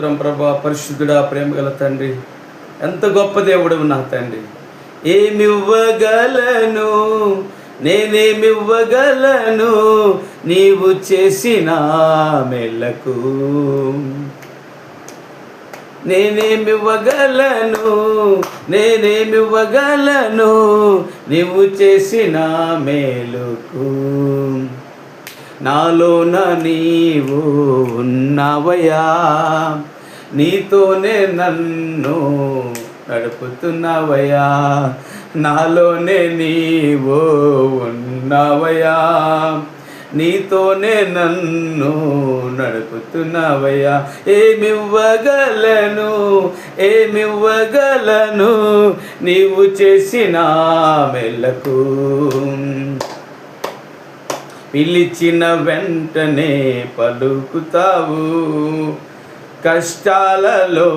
స్తోత్రం ప్రభా. పరిశుద్ధుడా, ప్రేమగల తండ్రి, ఎంత గొప్ప దేవుడు నా తండ్రి. ఏమివ్వగలను, నేనేమివ్వగలను నీవు చేసిన మేలకు? నేనేమివ్వగలను నీవు చేసిన మేలుకు? నాలోన నీవు ఉన్నావయ్యా, నీతోనే నన్ను నడుపుతున్నావయ్యా. నాలోనే నీవు ఉన్నావయ్యా, నీతోనే నన్ను నడుపుతున్నావయ్యా. ఏమివ్వగలను నీవు చేసిన మేలకు? పిలిచిన వెంటనే పలుకుతావు, కష్టాలలో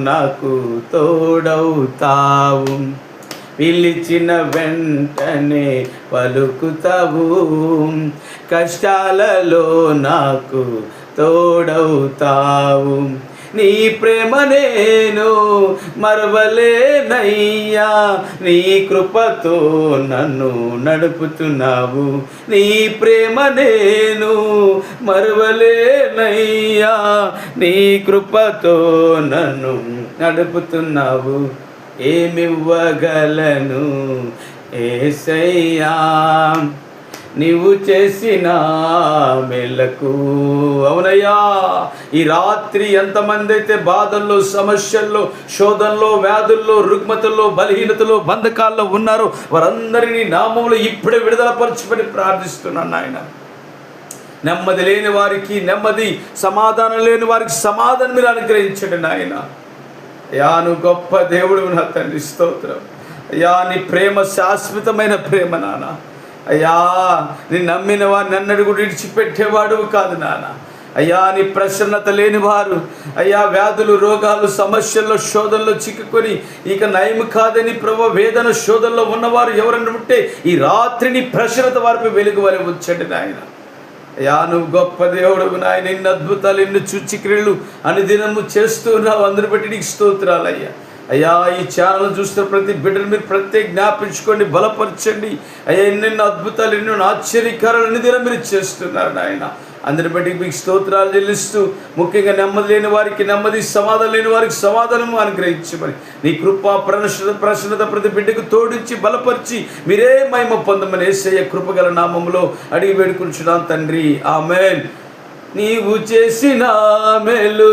నాకు తోడవుతావు. పిలిచిన వెంటనే పలుకుతావు, కష్టాలలో నాకు తోడవుతావు. నీ ప్రేమ నేను మరవలేనయ్యా, నీ కృపతో నన్ను నడుపుతున్నావు. నీ ప్రేమ నేను మరవలేనయ్యా, నీ కృపతో నన్ను నడుపుతున్నావు. ఏమివ్వగలను యేసయ్యా నీవు చేసిన మేలకు? అవునయ్యా, ఈ రాత్రి ఎంతమంది అయితే బాధల్లో, సమస్యల్లో, శోధనలో, వ్యాధుల్లో, రుగ్మతల్లో, బలహీనతలో, బంధకాల్లో ఉన్నారో వారందరినీ నామములో ఇప్పుడే విడుదల పరచుకొని ప్రార్థిస్తున్నాను నాయన. నెమ్మది లేని వారికి నెమ్మది, సమాధానం లేని వారికి సమాధానం మీరు అనుగ్రహించండి నాయన. అయ్యా, నువ్వు గొప్ప దేవుడు నా తండ్రి, స్తోత్రం. అయ్యా, నీ ప్రేమ శాశ్వతమైన ప్రేమ నాన్న. అయ్యా, నీ నమ్మిన వారిని అన్నడు కూడా విడిచిపెట్టేవాడు కాదు నాన్న. అయ్యా, నీ ప్రసన్నత లేని వారు అయ్యా వ్యాధులు, రోగాలు, సమస్యల్లో, శోధనలో చిక్కుకొని ఇక నయం కాదని ప్రభు వేదన, శోధనలో ఉన్నవారు ఎవరన్నా ఉంటే ఈ రాత్రిని ప్రసన్నత వారిపై వెలుగు వలె ఉంచండి నాయన. అయ్యా, నువ్వు గొప్ప దేవుడు నాయన. ఎన్ని అద్భుతాలు, ఎన్ని సూచక్రియలు అనుదినము చేస్తూ ఉన్నావు. అందరి బట్టి నీకు స్తోత్రాలు అయ్యా. అయ్యా, ఈ ఛానల్ చూస్తున్న ప్రతి బిడ్డను మీరు ప్రత్యేక జ్ఞాపించుకోండి, బలపరచండి అయ్యా. ఎన్నెన్నో అద్భుతాలు, ఎన్నెన్నో ఆశ్చర్యకారాలు అనుదినం మీరు చేస్తున్నారు నాయన. అందరి బట్టి మీకు స్తోత్రాలు చెల్లిస్తూ, ముఖ్యంగా నెమ్మది లేని వారికి నెమ్మది, సమాధానం లేని వారికి సమాధానము అనుగ్రహించమని నీ కృపా ప్రసన్నత ప్రతి బిడ్డకు తోడించి బలపరిచి మీరే మహిమ పొందమని యేసయ్య కృపగల నామములో అడిగి వేడుకుంటున్నాం తండ్రి, ఆమేన్. నీవు చేసిన మేలు